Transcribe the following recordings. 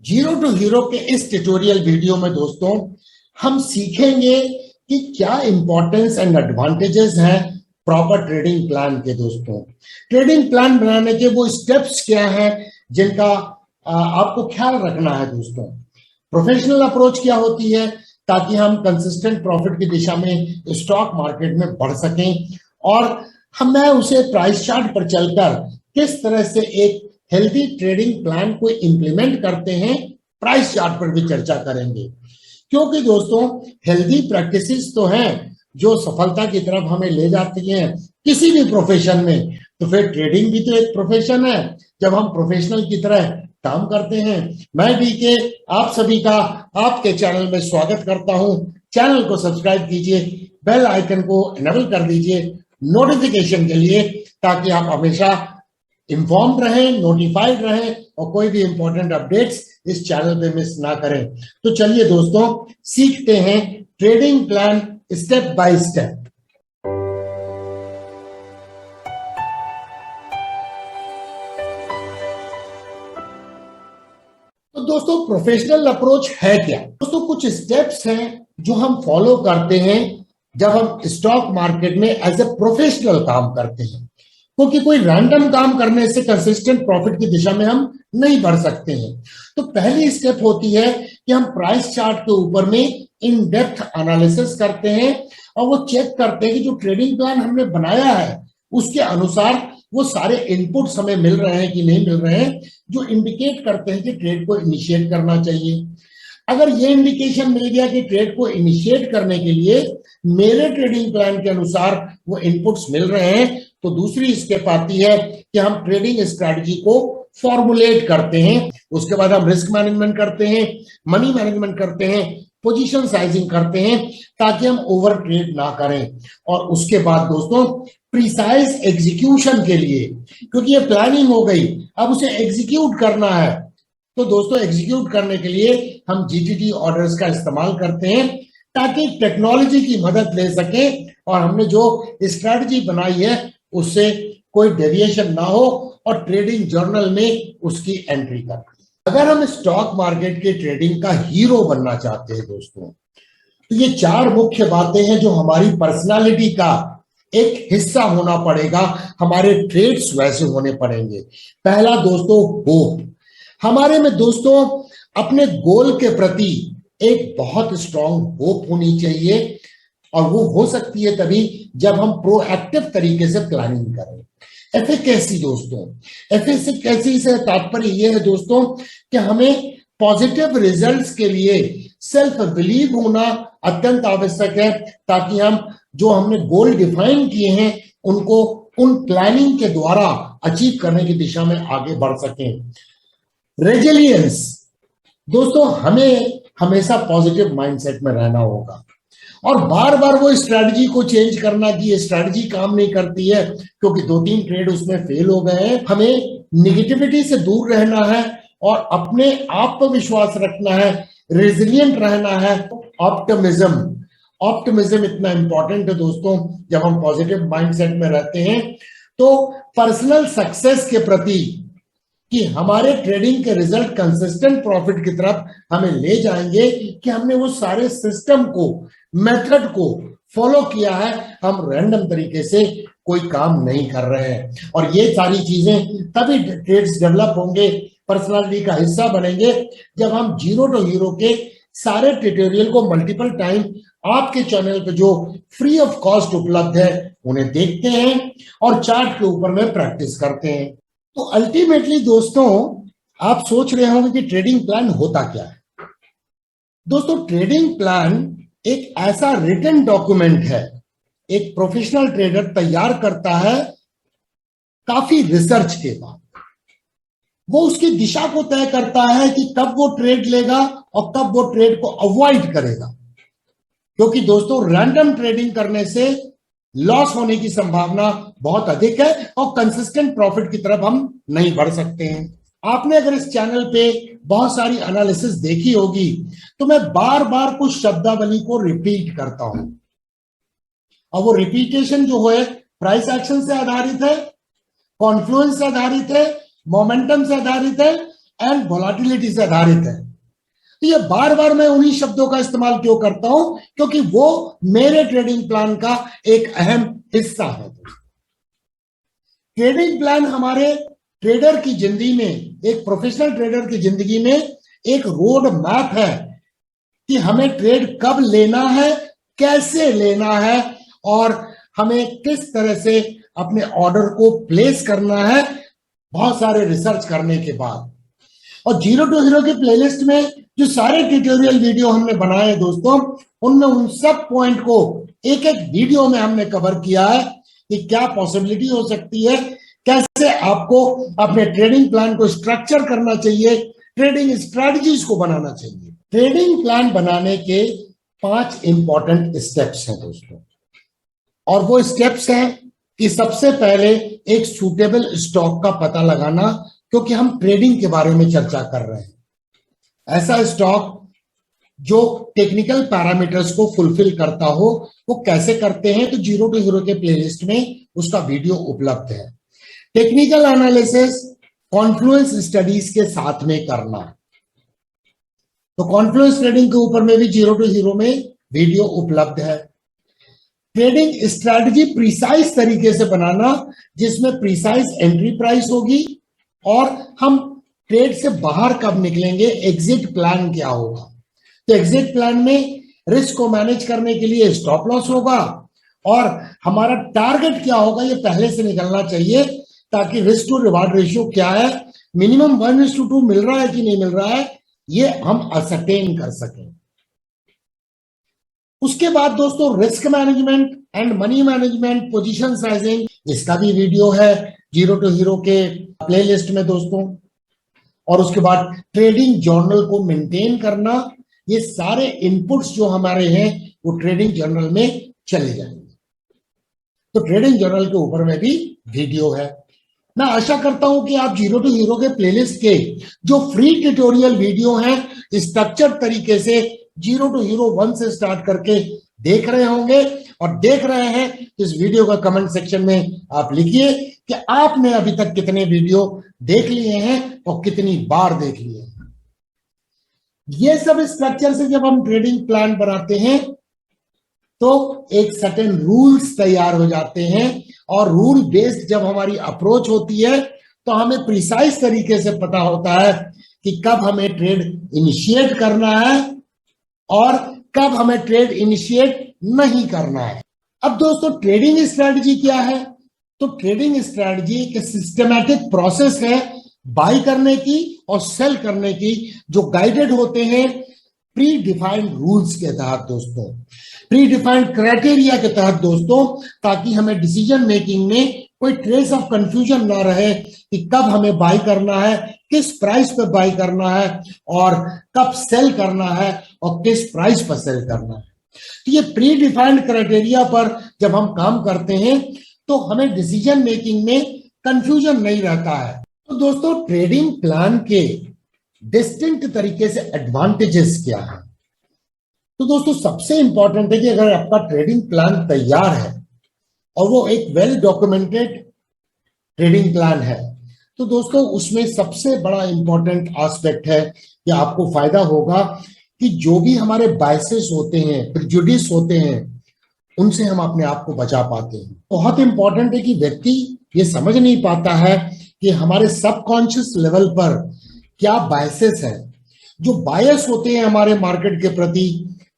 Zero to hero के इस tutorial video में दोस्तों हम सीखेंगे कि क्या इंपॉर्टेंस एंड एडवांटेजेस हैं प्रॉपर ट्रेडिंग प्लान के। दोस्तों ट्रेडिंग प्लान बनाने के वो स्टेप्स क्या हैं जिनका आपको ख्याल रखना है। दोस्तों प्रोफेशनल अप्रोच क्या होती है ताकि हम कंसिस्टेंट प्रॉफिट की दिशा में स्टॉक मार्केट में बढ़ सकें, और मैं उसे प्राइस चार्ट पर चलकर किस तरह से एक हेल्दी ट्रेडिंग प्लान को इंप्लीमेंट करते हैं प्राइस चार्ट पर भी चर्चा करेंगे। क्योंकि दोस्तों हेल्दी प्रैक्टिसेस तो हैं जो सफलता की तरफ हमें ले जाती हैं किसी भी प्रोफेशन में, तो फिर ट्रेडिंग भी तो एक प्रोफेशन है जब हम प्रोफेशनल की तरह काम करते हैं। मैं डीके आप सभी का आपके चैनल में स्वागत करता हूं। चैनल को सब्सक्राइब कीजिए, बेल आइकन को इनेबल कर दीजिए नोटिफिकेशन के लिए, ताकि आप हमेशा इन्फॉर्म्ड रहें, नोटिफाइड रहें और कोई भी इंपॉर्टेंट अपडेट्स इस चैनल पे मिस ना करें। तो चलिए दोस्तों सीखते हैं trading plan step by step. तो दोस्तों प्रोफेशनल अप्रोच है क्या? दोस्तों कुछ स्टेप्स हैं जो हम फॉलो करते हैं जब हम स्टॉक मार्केट में एज ए प्रोफेशनल काम करते हैं, क्योंकि कोई रैंडम काम करने से कंसिस्टेंट प्रॉफिट की दिशा में हम नहीं बढ़ सकते हैं। तो पहली स्टेप होती है कि हम प्राइस चार्ट के ऊपर में इन डेप्थ एनालिसिस करते हैं और वो चेक करते हैं कि जो ट्रेडिंग प्लान हमने बनाया है उसके अनुसार वो सारे इनपुट्स हमें मिल रहे हैं कि नहीं मिल रहे हैं, जो इंडिकेट करते हैं कि ट्रेड को इनिशिएट करना चाहिए। अगर ये इंडिकेशन मिल गया कि ट्रेड को इनिशिएट करने के लिए मेरे ट्रेडिंग प्लान के अनुसार वो इनपुट्स मिल रहे हैं, तो दूसरी स्टेप आती है कि हम ट्रेडिंग स्ट्रैटेजी को फॉर्मुलेट करते हैं। उसके बाद हम रिस्क मैनेजमेंट करते हैं, मनी मैनेजमेंट करते हैं, पोजीशन साइजिंग करते हैं ताकि हम ओवर ट्रेड ना करें। और उसके बाद दोस्तों प्रिसाइज एग्जीक्यूशन के लिए, क्योंकि ये प्लानिंग हो गई, अब उसे एग्जीक्यूट करना है, तो दोस्तों एग्जीक्यूट करने के लिए हम जीटीटी ऑर्डर्स का इस्तेमाल करते हैं ताकि टेक्नोलॉजी की मदद ले सके और हमने जो स्ट्रैटेजी बनाई है उससे कोई डेविएशन ना हो और ट्रेडिंग जर्नल में उसकी एंट्री कर। अगर हम स्टॉक मार्केट के ट्रेडिंग का हीरो बनना चाहते हैं दोस्तों, तो ये चार मुख्य बातें हैं जो हमारी पर्सनालिटी का एक हिस्सा होना पड़ेगा, हमारे ट्रेड्स वैसे होने पड़ेंगे। पहला दोस्तों होप। हमारे में दोस्तों अपने गोल के प्रति एक बहुत स्ट्रांग होप होनी चाहिए, और वो हो सकती है तभी जब हम प्रोएक्टिव तरीके से प्लानिंग करें। एफिकेसी दोस्तों, एफिकेसी से तात्पर्य ये है दोस्तों कि हमें पॉजिटिव रिजल्ट्स के लिए सेल्फ बिलीव होना अत्यंत आवश्यक है, ताकि हम जो हमने गोल डिफाइन किए हैं उनको उन प्लानिंग के द्वारा अचीव करने की दिशा में आगे बढ़ सकें। रेजिलियंस दोस्तों, हमें हमेशा पॉजिटिव माइंडसेट में रहना होगा और बार बार वो स्ट्रेटजी को चेंज करना कि ये स्ट्रेटजी काम नहीं करती है क्योंकि 2-3 ट्रेड उसमें फेल हो गए हैं। हमें निगेटिविटी से दूर रहना है और अपने आप पर विश्वास रखना है, रेजिलियंट रहना है। ऑप्टिमिज्म इतना इंपॉर्टेंट है दोस्तों। जब हम पॉजिटिव माइंडसेट में रहते हैं तो पर्सनल सक्सेस के प्रति कि हमारे ट्रेडिंग के रिजल्ट कंसिस्टेंट प्रॉफिट की तरफ हमें ले जाएंगे कि हमने वो सारे सिस्टम को, मेथड को फॉलो किया है, हम रैंडम तरीके से कोई काम नहीं कर रहे हैं। और ये सारी चीजें तभी ट्रेड्स डेवलप होंगे, पर्सनालिटी का हिस्सा बनेंगे, जब हम जीरो टू हीरो के सारे ट्यूटोरियल को मल्टीपल टाइम आपके चैनल पे जो फ्री ऑफ कॉस्ट उपलब्ध है उन्हें देखते हैं और चार्ट के ऊपर में प्रैक्टिस करते हैं। तो अल्टीमेटली दोस्तों आप सोच रहे होंगे कि ट्रेडिंग प्लान होता क्या है। दोस्तों ट्रेडिंग प्लान एक ऐसा रिटन डॉक्यूमेंट है, एक प्रोफेशनल ट्रेडर तैयार करता है काफी रिसर्च के बाद। वो उसकी दिशा को तय करता है कि कब वो ट्रेड लेगा और कब वो ट्रेड को अवॉइड करेगा, क्योंकि दोस्तों रैंडम ट्रेडिंग करने से लॉस होने की संभावना बहुत अधिक है और कंसिस्टेंट प्रॉफिट की तरफ हम नहीं बढ़ सकते हैं। आपने अगर इस चैनल पे बहुत सारी एनालिसिस देखी होगी तो मैं बार बार कुछ शब्दावली को रिपीट करता हूं, और वो रिपीटेशन जो है प्राइस एक्शन से आधारित है, कॉन्फ्लुएंस से आधारित है, मोमेंटम से आधारित है एंड वोलेटिलिटी से आधारित है। तो ये बार बार मैं उन्हीं शब्दों का इस्तेमाल क्यों करता हूं, क्योंकि वो मेरे ट्रेडिंग प्लान का एक अहम हिस्सा है। ट्रेडिंग प्लान हमारे ट्रेडर की जिंदगी में, एक प्रोफेशनल ट्रेडर की जिंदगी में एक रोड मैप है कि हमें ट्रेड कब लेना है, कैसे लेना है और हमें किस तरह से अपने ऑर्डर को प्लेस करना है, बहुत सारे रिसर्च करने के बाद। और जीरो टू हीरो के प्लेलिस्ट में जो सारे ट्यूटोरियल वीडियो हमने बनाए हैं दोस्तों, उनमें उन सब पॉइंट को एक एक वीडियो में हमने कवर किया है कि क्या पॉसिबिलिटी हो सकती है, कैसे आपको अपने ट्रेडिंग प्लान को स्ट्रक्चर करना चाहिए, ट्रेडिंग स्ट्रेटजीज को बनाना चाहिए। ट्रेडिंग प्लान बनाने के 5 इंपॉर्टेंट स्टेप्स हैं दोस्तों, और वो स्टेप्स हैं कि सबसे पहले एक सूटेबल स्टॉक का पता लगाना, क्योंकि हम ट्रेडिंग के बारे में चर्चा कर रहे हैं। ऐसा स्टॉक जो टेक्निकल पैरामीटर्स को फुलफिल करता हो, वो कैसे करते हैं, तो जीरो टू हीरो के प्लेलिस्ट में उसका वीडियो उपलब्ध है। टेक्निकल एनालिसिस कॉन्फ्लुएंस स्टडीज के साथ में करना, तो कॉन्फ्लुएंस ट्रेडिंग के ऊपर में भी जीरो टू हीरो में वीडियो उपलब्ध है। ट्रेडिंग स्ट्रैटेजी प्रिसाइज तरीके से बनाना, जिसमें प्रिसाइज एंट्री प्राइस होगी और हम ट्रेड से बाहर कब निकलेंगे, एग्जिट प्लान क्या होगा। तो एग्जिट प्लान में रिस्क को मैनेज करने के लिए स्टॉप लॉस होगा और हमारा टारगेट क्या होगा, ये पहले से निकलना चाहिए, ताकि रिस्क टू रिवार्ड रेशियो क्या है, मिनिमम 1:2 मिल रहा है कि नहीं मिल रहा है, ये हम असरटेन कर सकें। उसके बाद दोस्तों risk management and money management, position sizing, इसका भी वीडियो है जीरो टू हीरो के प्लेलिस्ट में दोस्तों। और उसके बाद ट्रेडिंग जर्नल को मेंटेन करना, ये सारे इनपुट्स जो हमारे हैं वो ट्रेडिंग जर्नल में चले जाएंगे। तो ट्रेडिंग जर्नल के ऊपर में भी वीडियो है। मैं आशा करता हूं कि आप जीरो टू हीरो के प्लेलिस्ट के जो फ्री ट्यूटोरियल वीडियो हैं, स्ट्रक्चर तरीके से जीरो टू हीरो 1 से स्टार्ट करके देख रहे होंगे, और देख रहे हैं तो इस वीडियो का कमेंट सेक्शन में आप लिखिए कि आपने अभी तक कितने वीडियो देख लिए हैं और कितनी बार देख लिए हैं। ये सब स्ट्रक्चर से जब हम ट्रेडिंग प्लान बनाते हैं तो एक सर्टेन रूल्स तैयार हो जाते हैं, और रूल बेस्ड जब हमारी अप्रोच होती है तो हमें प्रिसाइज तरीके से पता होता है कि कब हमें ट्रेड इनिशिएट करना है और कब हमें ट्रेड इनिशिएट नहीं करना है। अब दोस्तों ट्रेडिंग स्ट्रेटजी क्या है, तो ट्रेडिंग स्ट्रेटजी एक सिस्टमैटिक प्रोसेस है बाय करने की और सेल करने की, जो गाइडेड होते हैं प्री डिफाइंड रूल्स के तहत दोस्तों, प्री डिफाइंड क्राइटेरिया के तहत दोस्तों, ताकि हमें डिसीजन मेकिंग में कोई ट्रेस ऑफ कंफ्यूजन ना रहे कि कब हमें बाय करना है, किस प्राइस पे बाय करना है और कब सेल करना है और किस प्राइस पर सेल करना है। तो ये प्री डिफाइंड क्राइटेरिया पर जब हम काम करते हैं तो हमें डिसीजन मेकिंग में कंफ्यूजन नहीं रहता है। तो दोस्तों ट्रेडिंग प्लान के डिस्टिंक्ट तरीके से एडवांटेजेस क्या है, तो दोस्तों सबसे इंपॉर्टेंट है कि अगर आपका ट्रेडिंग प्लान तैयार है और वो एक वेल डॉक्यूमेंटेड ट्रेडिंग प्लान है, तो दोस्तों उसमें सबसे बड़ा इंपॉर्टेंट एस्पेक्ट है कि आपको फायदा होगा कि जो भी हमारे बायसेस होते हैं, प्रेजुडिस होते हैं, उनसे हम अपने आप को बचा पाते हैं। बहुत इंपॉर्टेंट है कि व्यक्ति ये समझ नहीं पाता है कि हमारे सबकॉन्शियस लेवल पर क्या बायसेस है, जो बायस होते हैं हमारे मार्केट के प्रति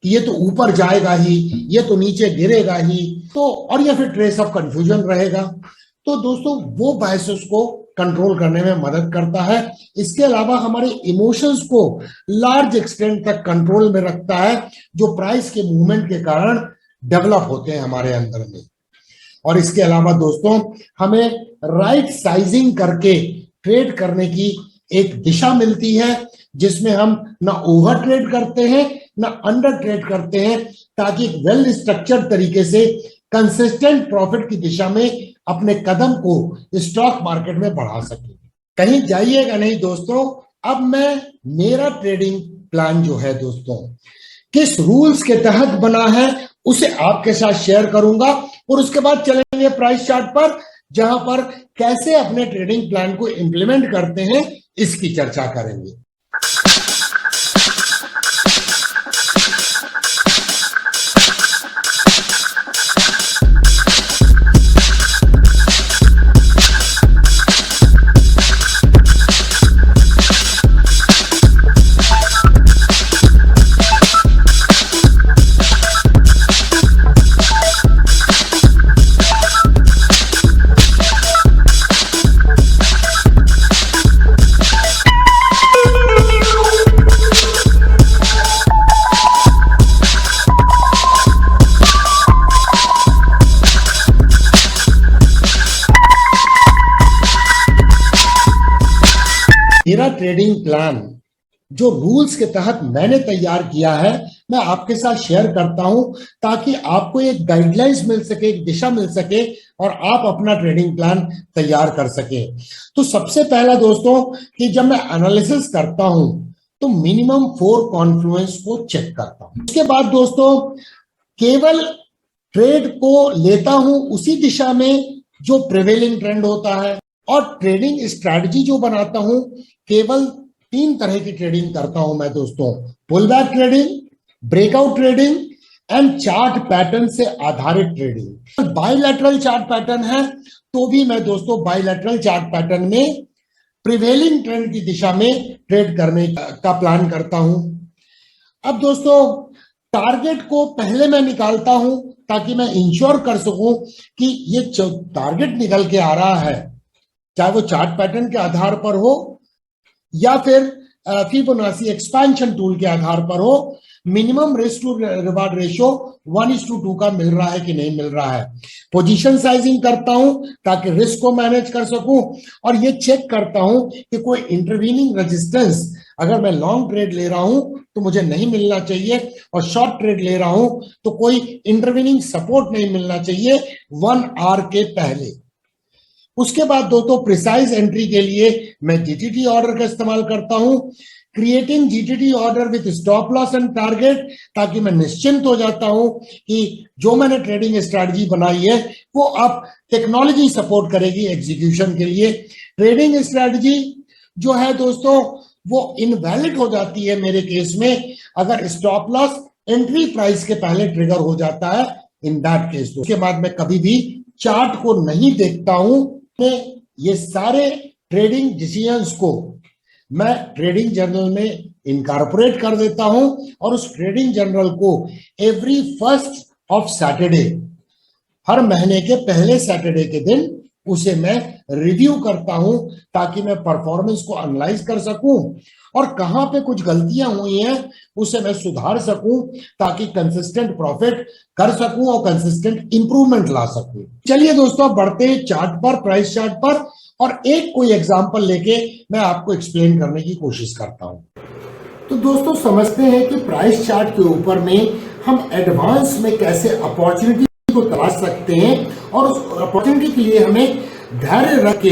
कि ये तो ऊपर जाएगा ही, ये तो नीचे गिरेगा ही, तो और या फिर ट्रेस ऑफ कंफ्यूजन रहेगा। तो दोस्तों वो बायसेस को कंट्रोल करने में मदद करता है। इसके अलावा हमारे इमोशंस को लार्ज एक्सटेंट तक कंट्रोल में रखता है, जो प्राइस के मूवमेंट के कारण डेवलप होते हैं हमारे अंदर में। और इसके अलावा दोस्तों हमें राइट साइजिंग करके ट्रेड करने की एक दिशा मिलती है, जिसमें हम ना ओवर ट्रेड करते हैं ना अंडर ट्रेड करते हैं, ताकि एक वेल स्ट्रक्चर्ड तरीके से कंसिस्टेंट प्रॉफिट की दिशा में अपने कदम को स्टॉक मार्केट में बढ़ा सके। कहीं जाइएगा नहीं दोस्तों, अब मैं मेरा ट्रेडिंग प्लान जो है दोस्तों किस रूल्स के तहत बना है उसे आपके साथ शेयर करूंगा, और उसके बाद चलेंगे प्राइस चार्ट पर, जहां पर कैसे अपने ट्रेडिंग प्लान को इंप्लीमेंट करते हैं इसकी चर्चा करेंगे। मेरा ट्रेडिंग प्लान जो रूल्स के तहत मैंने तैयार किया है, मैं आपके साथ शेयर करता हूं ताकि आपको एक गाइडलाइंस मिल सके, एक दिशा मिल सके और आप अपना ट्रेडिंग प्लान तैयार कर सके। तो सबसे पहला दोस्तों कि जब मैं एनालिसिस करता हूं तो मिनिमम 4 कॉन्फ्लुएंस को चेक करता हूं। उसके बाद दोस्तों केवल ट्रेड को लेता हूं उसी दिशा में जो प्रिवेलिंग ट्रेंड होता है, और ट्रेडिंग स्ट्रैटेजी जो बनाता हूं केवल 3 तरह की ट्रेडिंग करता हूं मैं दोस्तों, pull back trading, breakout trading and chart pattern से आधारित ट्रेडिंग। बायलैटरल चार्ट पैटर्न है तो भी मैं दोस्तों बायलैटरल चार्ट पैटर्न में प्रिवेलिंग ट्रेंड की दिशा में ट्रेड करने का प्लान करता हूं। अब दोस्तों टारगेट को पहले मैं निकालता हूं ताकि मैं इंश्योर कर सकूं कि ये टारगेट निकल के आ रहा है, चाहे वो चार्ट पैटर्न के आधार पर हो या फिर फिबोनाची एक्सपेंशन टूल के आधार पर हो, minimum risk to reward ratio 1:2 का मिल रहा है कि नहीं मिल रहा है। पोजीशन साइजिंग करता हूं ताकि रिस्क को मैनेज कर सकूं, और ये चेक करता हूं कि कोई इंटरवीनिंग रेजिस्टेंस अगर मैं लॉन्ग ट्रेड ले रहा हूं तो मुझे नहीं मिलना चाहिए, और शॉर्ट ट्रेड ले रहा हूं तो कोई इंटरवीनिंग सपोर्ट नहीं मिलना चाहिए 1 आवर के पहले। उसके बाद दोस्तों प्रिसाइज एंट्री के लिए मैं जीटीटी ऑर्डर का इस्तेमाल करता हूं, creating GTT order with stop loss and target, ताकि मैं निश्चिंत हो जाता हूं कि जो मैंने ट्रेडिंग स्ट्रैटेजी बनाई है वो अब टेक्नोलॉजी सपोर्ट करेगी एग्जीक्यूशन के लिए। ट्रेडिंग स्ट्रैटेजी जो है दोस्तों वो इनवैलिड हो जाती है मेरे केस में अगर स्टॉप लॉस एंट्री प्राइस के पहले ट्रिगर हो जाता है। इन दैट केस उसके बाद मैं कभी भी चार्ट को नहीं देखता हूं। ये सारे ट्रेडिंग डिसीजंस को मैं ट्रेडिंग जर्नल में इनकॉर्पोरेट कर देता हूं, और उस ट्रेडिंग जर्नल को एवरी 1st ऑफ सैटरडे, हर महीने के पहले सैटरडे के दिन उसे मैं रिव्यू करता हूं ताकि मैं परफॉर्मेंस को एनालाइज कर सकूं और कहां पे कुछ गलतियां हुई हैं उसे मैं सुधार सकूं ताकि कंसिस्टेंट प्रॉफिट कर सकूं और कंसिस्टेंट इंप्रूवमेंट ला सकूं। चलिए दोस्तों बढ़ते हैं चार्ट पर, प्राइस चार्ट पर, और एक कोई एग्जांपल लेके मैं आपको एक्सप्लेन करने की कोशिश करता हूं। तो दोस्तों समझते हैं कि प्राइस चार्ट के ऊपर में हम एडवांस में कैसे अपॉर्चुनिटी को तलाश सकते हैं, और उस अपॉर्चुनिटी के लिए हमें धैर्य रख के,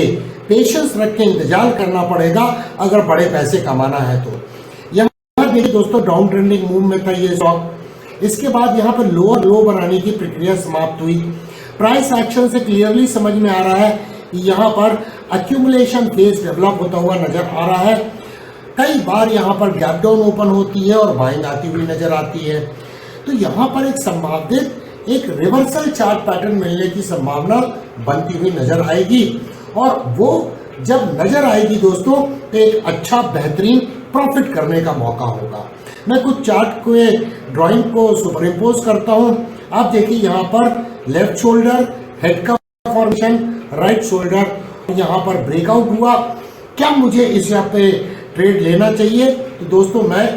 पेशेंस रख के इंतजार करना पड़ेगा अगर बड़े पैसे कमाना है तो। यहाँ देखिए दोस्तों डाउन ट्रेंडिंग मूव में था ये स्टॉक, इसके बाद यहाँ पर लोअर लो बनाने की प्रक्रिया समाप्त हुई। प्राइस एक्शन से क्लियरली समझ में आ रहा है कि यहाँ पर एक्यूमुलेशन फेज डेवलप होता हुआ नजर आ रहा है। कई बार यहाँ पर गैप डाउन ओपन होती है और बाइंग आती हुई नजर आती है। तो यहाँ पर एक संभावित एक रिवर्सल चार्ट पैटर्न मिलने की संभावना बनती हुई नजर आएगी, और वो जब नजर आएगी दोस्तों तो एक अच्छा बेहतरीन प्रॉफिट करने का मौका होगा। मैं कुछ चार्ट को ड्राइंग को सुपर इम्पोज करता हूं। आप देखिए यहाँ पर लेफ्ट शोल्डर, हेड का फॉर्मेशन, राइट शोल्डर, यहाँ पर ब्रेकआउट हुआ। क्या मुझे इस यहाँ पे ट्रेड लेना चाहिए? तो दोस्तों मैं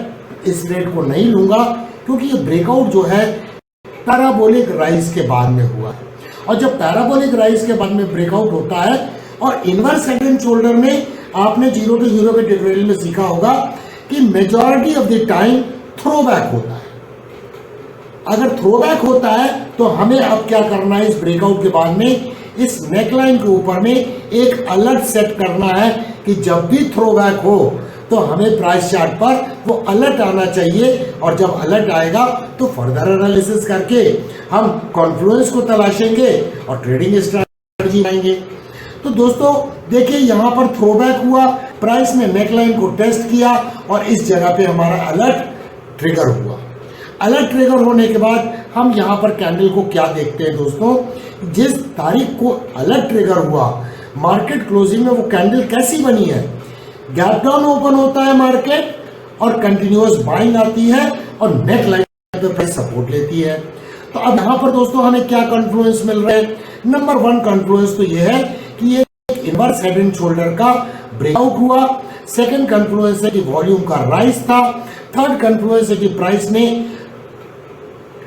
इस ट्रेड को नहीं लूंगा क्योंकि ये ब्रेकआउट जो है पैराबोलिक राइज के बाद में हुआ है, और जब पैराबोलिक राइज के बाद में ब्रेकआउट होता है और इनवर्स हेड एंड शोल्डर में आपने 0 to 0 के ट्यूटोरियल में सीखा होगा कि majority of the time throw back होता है। अगर थ्रो बैक होता है तो हमें अब क्या करना है, इस ब्रेकआउट के बाद में इस नेकलाइन के ऊपर में एक अलर्ट सेट करना है कि जब भी थ्रो बैक हो तो हमें प्राइस चार्ट पर वो अलर्ट आना चाहिए, और जब अलर्ट आएगा तो फर्दर एनालिसिस करके हम कॉन्फ्लुएंस को तलाशेंगे और ट्रेडिंग स्ट्रैटेजी बनाएंगे। तो दोस्तों देखिए यहाँ पर थ्रोबैक हुआ, प्राइस ने नेकलाइन को टेस्ट किया और इस जगह पे हमारा अलर्ट ट्रिगर हुआ। अलर्ट ट्रिगर होने के बाद हम यहाँ पर कैंडल को क्या देखते हैं दोस्तों, जिस तारीख को अलर्ट ट्रिगर हुआ मार्केट क्लोजिंग में वो कैंडल कैसी बनी है, गैप डाउन ओपन होता है मार्केट और कंटिन्यूअस बाइंग आती है और नेक लाइन पे प्राइस सपोर्ट लेती है। तो अब यहाँ पर दोस्तों हमें क्या कॉन्फ्लुएंस मिल रहा है, नंबर 1 कॉन्फ्लुएंस तो ये है कि ये इनवर्स हेड एंड शोल्डर का ब्रेकआउट हुआ। सेकंड कॉन्फ्लुएंस है कि वॉल्यूम का राइज था। थर्ड कॉन्फ्लुएंस है कि प्राइस ने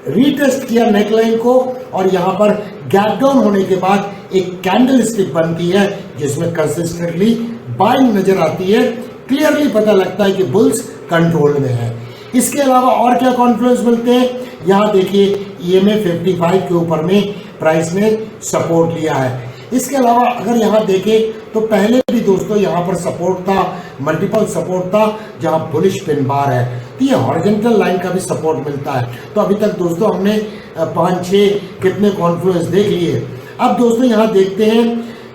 रीटेस्ट किया नेकलाइन को और यहां पर गैप डाउन होने के बाद एक कैंडल स्टिक बनती है जिसमें कंसिस्टेंटली बाइंग नजर आती है। क्लियरली पता लगता है कि बुल्स कंट्रोल में है। इसके अलावा और क्या कॉन्फ्लुएंस मिलते हैं, यहां देखिए EMA 55 के ऊपर में प्राइस ने सपोर्ट लिया है। इसके अलावा अगर यहाँ देखें तो पहले भी दोस्तों यहाँ पर सपोर्ट था, मल्टीपल सपोर्ट था जहाँ बुलिश पिन बार है, तो ये हॉरिजॉन्टल लाइन का भी सपोर्ट मिलता है। तो अभी तक दोस्तों हमने 5-6 कितने कॉन्फ्लुएंस देख लिए। अब दोस्तों यहाँ देखते हैं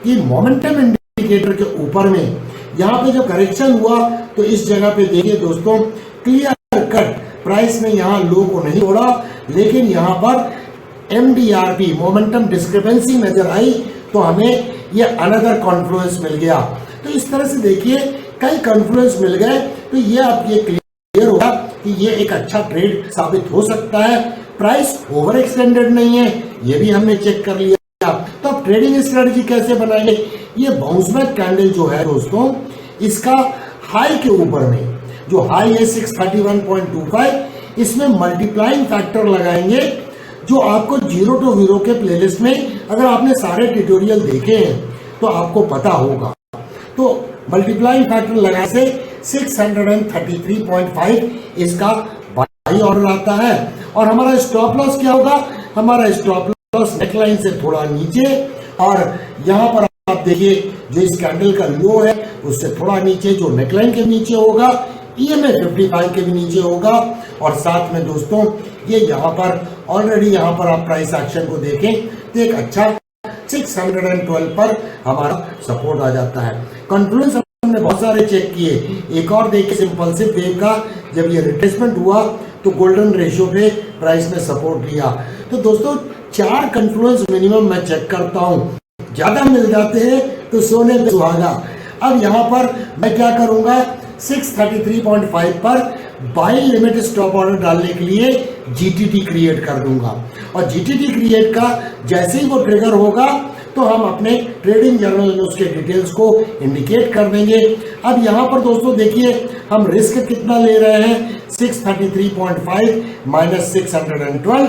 कि मोमेंटम इंडिकेटर के ऊपर में यहाँ पे जब करेक्शन हुआ तो इस जगह पे देखिए दोस्तों क्लियर कट प्राइस ने यहाँ लो को नहीं तोड़ा, लेकिन यहाँ पर MDRP मोमेंटम डिस्क्रिपेंसी नजर आई तो हमें ये अनदर कॉन्फ्लुएंस मिल गया। तो इस तरह से देखिए कई कॉन्फ्लुएंस मिल गए, तो ये अब ये क्लियर होगा कि ये एक अच्छा ट्रेड साबित हो सकता है। प्राइस ओवर एक्सटेंडेड नहीं है, ये भी हमने चेक कर लिया। तो अब ट्रेडिंग स्ट्रेटजी कैसे बनाएंगे, ये बाउंस बैक कैंडल जो है दोस्तों इसका हाई के ऊपर में जो हाई है 631.25, इसमें मल्टीप्लाइंग फैक्टर लगाएंगे जो आपको जीरो टू हीरो के प्लेलिस्ट में अगर आपने सारे ट्यूटोरियल देखे हैं तो आपको पता होगा। तो मल्टीप्लाइंग फैक्टर लगाने से 633.5 इसका बाई ऑर्डर आता है और हमारा स्टॉप लॉस क्या होगा, हमारा स्टॉप लॉस नेकलाइन से थोड़ा नीचे और यहाँ पर आप देखिए जो इस कैंडल का लो है उससे थोड़ा नीचे, जो नेकलाइन के नीचे होगा EMA 55 के भी नीचे होगा। और साथ में दोस्तों ये यहाँ पर ऑलरेडी यहाँ पर आप प्राइस एक्शन को देखें तो एक अच्छा 612 पर हमारा सपोर्ट आ जाता है। कॉन्फ्लुएंस हमने बहुत सारे चेक किए, एक और देखिए सिंपल्सिव वेव का जब ये रिट्रेसमेंट हुआ तो गोल्डन रेशियो पे प्राइस ने सपोर्ट लिया। तो दोस्तों 4 कॉन्फ्लुएंस मिनिमम मैं चेक करता हूँ, ज्यादा मिल जाते हैं तो सोने पे सुहागा। अब यहाँ पर मैं क्या करूंगा, 633.5 पर बाई लिमिट स्टॉप ऑर्डर डालने के लिए GTT क्रिएट कर दूंगा और GTT क्रिएट का जैसे ही वो ट्रिगर होगा तो हम अपने ट्रेडिंग जर्नल में उसके डिटेल्स को इंडिकेट कर देंगे। अब यहाँ पर दोस्तों देखिए हम रिस्क कितना ले रहे हैं, 633.5 माइनस 612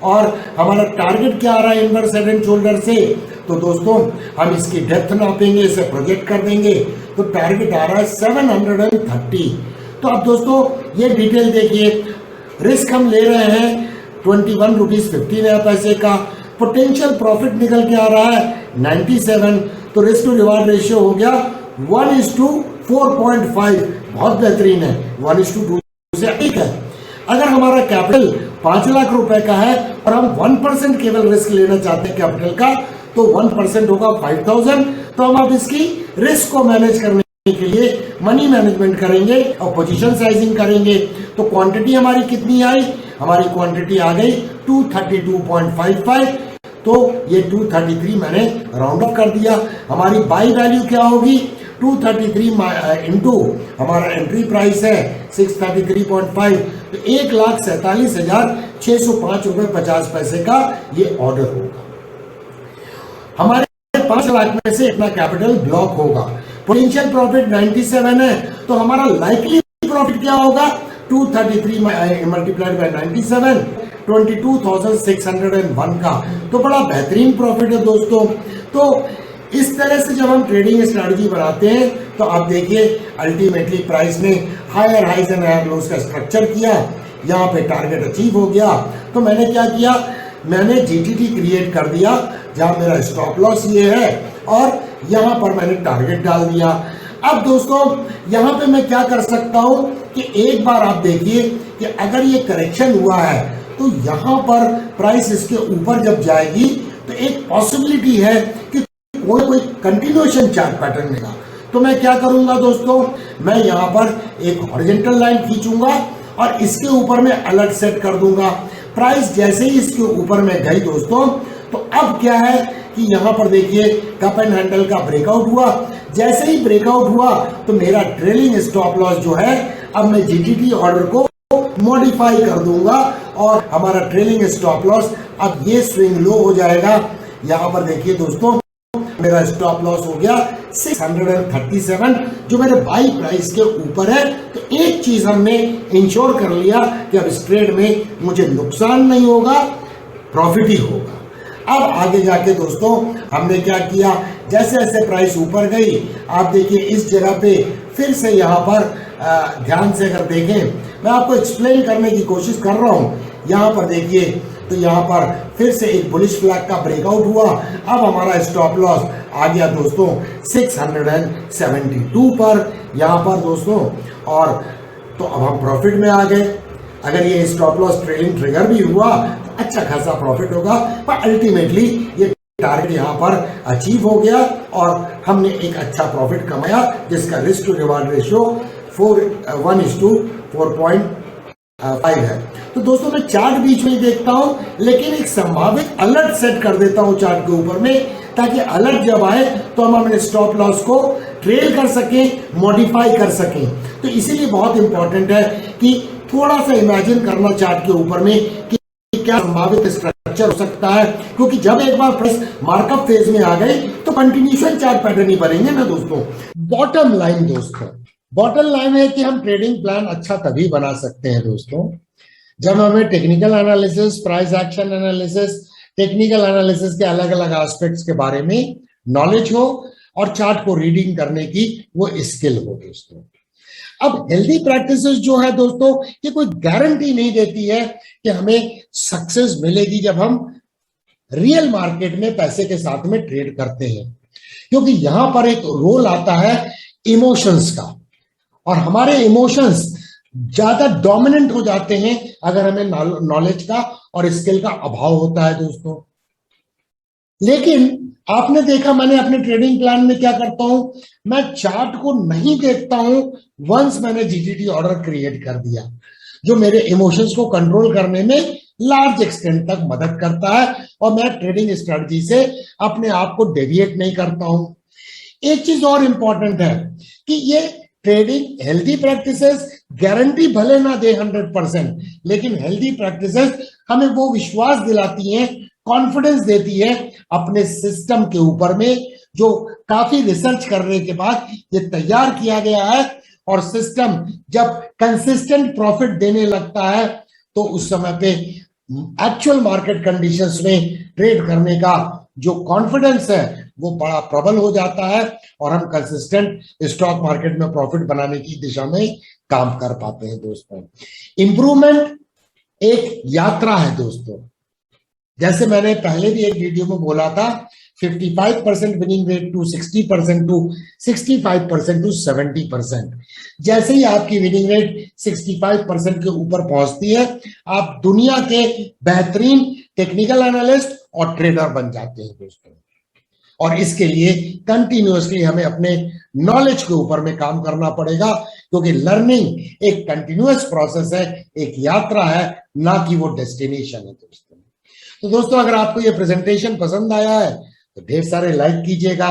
और हमारा टारगेट क्या आ रहा है इनवर्स हेड एंड शोल्डर से। तो दोस्तों हम इसकी डेप्थ नापेंगे, इसे प्रोजेक्ट कर देंगे तो टारगेट आ रहा है 730। तो अब दोस्तों ये डिटेल देखिए, रिस्क हम ले रहे हैं 21 रुपीज 59 पैसे का, पोटेंशियल प्रॉफिट निकल के आ रहा है 97, तो रिस्क टू रिवार्ड रेशियो हो गया 1:4.5, बहुत बेहतरीन है, 1:2 से अधिक है। अगर हमारा कैपिटल 5 लाख रुपए का है और हम 1% केवल रिस्क लेना चाहते हैं कैपिटल का, तो 1% होगा 5000। तो हम अब इसकी रिस्क को मैनेज करने के लिए मनी मैनेजमेंट करेंगे और पोजीशन साइजिंग करेंगे। तो क्वांटिटी हमारी कितनी आई, हमारी क्वांटिटी आ गई 232.55, तो ये 233 मैंने राउंड ऑफ कर दिया। हमारी बाई वैल्यू क्या होगी, 233 इंटू हमारा एंट्री प्राइस है 633.5, तो 1,47,605 रुपए 50 पैसे का ये ऑर्डर होगा। हमारे 5 लाख में से इतना कैपिटल ब्लॉक होगा। पोटेंशियल प्रॉफिट 97 है, तो हमारा लाइकली प्रॉफिट क्या होगा, 233 मल्टीप्लाइड बाय 97, 22,601 का। तो बड़ा बेहतरीन प्रॉफिट है दोस्तों। तो इस तरह से जब हम ट्रेडिंग स्ट्रेटजी बनाते हैं तो आप देखिए अल्टीमेटली प्राइस ने higher highs and higher lows का स्ट्रक्चर किया, यहाँ पे टारगेट अचीव हो गया। तो मैंने क्या किया, मैंने GTT क्रिएट कर दिया जहां मेरा स्टॉप लॉस ये है और यहाँ पर मैंने टारगेट डाल दिया। अब दोस्तों यहाँ पे मैं क्या कर सकता हूँ कि एक बार आप देखिए कि अगर ये करेक्शन हुआ है तो यहाँ पर प्राइस इसके ऊपर जब जाएगी तो एक पॉसिबिलिटी है कि कोई कंटिन्यूएशन चार्ट पैटर्न मिला तो मैं क्या करूंगा दोस्तों, मैं यहाँ पर एक हॉरिजॉन्टल लाइन खींचूंगा और इसके ऊपर मैं अलर्ट सेट कर दूंगा। प्राइस जैसे ही इसके ऊपर में गई दोस्तों, तो अब क्या है कि यहाँ पर देखिए कप एंड हैंडल का ब्रेकआउट हुआ। जैसे ही ब्रेकआउट हुआ तो मेरा ट्रेलिंग स्टॉप लॉस जो है, अब मैं जीटीटी ऑर्डर को मॉडिफाई कर दूंगा और हमारा ट्रेलिंग स्टॉप लॉस अब ये स्विंग लो हो जाएगा। यहाँ पर देखिए दोस्तों, मेरा स्टॉप लॉस हो गया 637, जो मेरे बाई प्राइस के ऊपर है। तो एक चीज हमने इंश्योर कर लिया कि अब इस ट्रेड में मुझे नुकसान नहीं होगा, प्रॉफिट ही होगा। अब आगे जाके दोस्तों हमने क्या किया, जैसे जैसे प्राइस ऊपर गई, आप देखिए इस जगह पे फिर से यहाँ पर ध्यान से अगर देखें, मैं आपको एक्सप्लेन करने की कोशिश कर रहा हूँ। यहाँ पर देखिए तो यहाँ पर फिर से एक बुलिश फ्लैग का ब्रेकआउट हुआ। अब हमारा स्टॉप लॉस आ गया दोस्तों 672 पर यहाँ पर दोस्तों, और तो अब हम प्रॉफिट में आ गए। अगर ये स्टॉप लॉस ट्रेलिंग ट्रिगर भी हुआ तो अच्छा खासा प्रॉफिट होगा, पर अल्टीमेटली ये टारगेट यहाँ पर अचीव हो गया और हमने एक अच्छा प्रॉफिट कमाया, जिसका रिस्क टू रिवार्ड रेशियो 1:4.5 है। तो दोस्तों मैं चार्ट बीच में ही देखता हूं, लेकिन एक संभावित अलर्ट सेट कर देता हूं चार्ट के ऊपर में, ताकि अलर्ट जब आए तो हम अपने स्टॉप लॉस को ट्रेल कर सकें, मॉडिफाई कर सकें। तो इसीलिए बहुत इंपॉर्टेंट है कि थोड़ा सा इमेजिन करना चार्ट के ऊपर में कि क्या संभावित स्ट्रक्चर हो सकता है, क्योंकि जब एक बार प्राइस मार्कअप फेज में आ गई तो कंटिन्यूएशन चार्ट पैटर्न ही बनेंगे ना दोस्तों। बॉटम लाइन दोस्तों, बॉटम लाइन है कि हम ट्रेडिंग प्लान अच्छा तभी बना सकते हैं दोस्तों, जब हमें technical analysis, price action analysis, technical analysis के अलग अलग एस्पेक्ट्स के बारे में नॉलेज हो और चार्ट को रीडिंग करने की वो स्किल हो दोस्तों। अब हेल्दी प्रैक्टिसेस जो है दोस्तों, ये कोई गारंटी नहीं देती है कि हमें सक्सेस मिलेगी जब हम रियल मार्केट में पैसे के साथ में ट्रेड करते हैं, क्योंकि यहां पर एक रोल आता है इमोशंस का, और हमारे इमोशंस ज्यादा डोमिनेंट हो जाते हैं अगर हमें नॉलेज का और स्किल का अभाव होता है दोस्तों। लेकिन आपने देखा, मैंने अपने ट्रेडिंग प्लान में क्या करता हूं, मैं चार्ट को नहीं देखता हूं वंस मैंने जीटीटी ऑर्डर क्रिएट कर दिया, जो मेरे इमोशंस को कंट्रोल करने में लार्ज एक्सटेंट तक मदद करता है, और मैं ट्रेडिंग स्ट्रेटजी से अपने आप को डेविएट नहीं करता हूं। एक चीज और इंपॉर्टेंट है कि ये ट्रेडिंग हेल्दी प्रैक्टिसेस गारंटी भले ना दे 100%, लेकिन हेल्दी प्रैक्टिसेस हमें वो विश्वास दिलाती हैं, कॉन्फिडेंस देती है अपने सिस्टम के ऊपर में, जो काफी रिसर्च करने के बाद ये तैयार किया गया है। और सिस्टम जब कंसिस्टेंट प्रॉफिट देने लगता है तो उस समय पे एक्चुअल मार्केट कंडीशंस में ट्रेड करने का जो कॉन्फिडेंस है वो बड़ा प्रबल हो जाता है, और हम कंसिस्टेंट स्टॉक मार्केट में प्रॉफिट बनाने की दिशा में काम कर पाते हैं दोस्तों। इंप्रूवमेंट एक यात्रा है दोस्तों, जैसे मैंने पहले भी एक वीडियो में बोला था, 55% winning rate to 60% to 65% to 70%। जैसे ही आपकी विनिंग रेट 65% के ऊपर पहुंचती है, आप दुनिया के बेहतरीन टेक्निकल एनालिस्ट और ट्रेडर बन जाते हैं दोस्तों। और इसके लिए कंटिन्यूअसली हमें अपने नॉलेज के ऊपर में काम करना पड़ेगा, क्योंकि लर्निंग एक कंटिन्यूअस प्रोसेस है, एक यात्रा है, ना कि वो डेस्टिनेशन है दोस्तों। तो दोस्तों अगर आपको ये प्रेजेंटेशन पसंद आया है तो ढेर सारे लाइक कीजिएगा।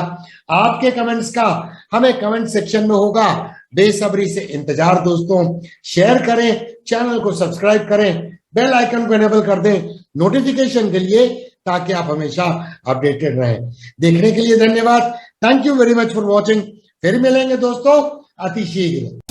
आपके कमेंट्स का हमें कमेंट सेक्शन में होगा बेसब्री से इंतजार दोस्तों। शेयर करें, चैनल को सब्सक्राइब करें, बेल आइकन को एनेबल कर दें नोटिफिकेशन के लिए, ताकि आप हमेशा अपडेटेड रहें। देखने के लिए धन्यवाद। Thank you very much for watching. फिर मिलेंगे दोस्तों अति शीघ्र।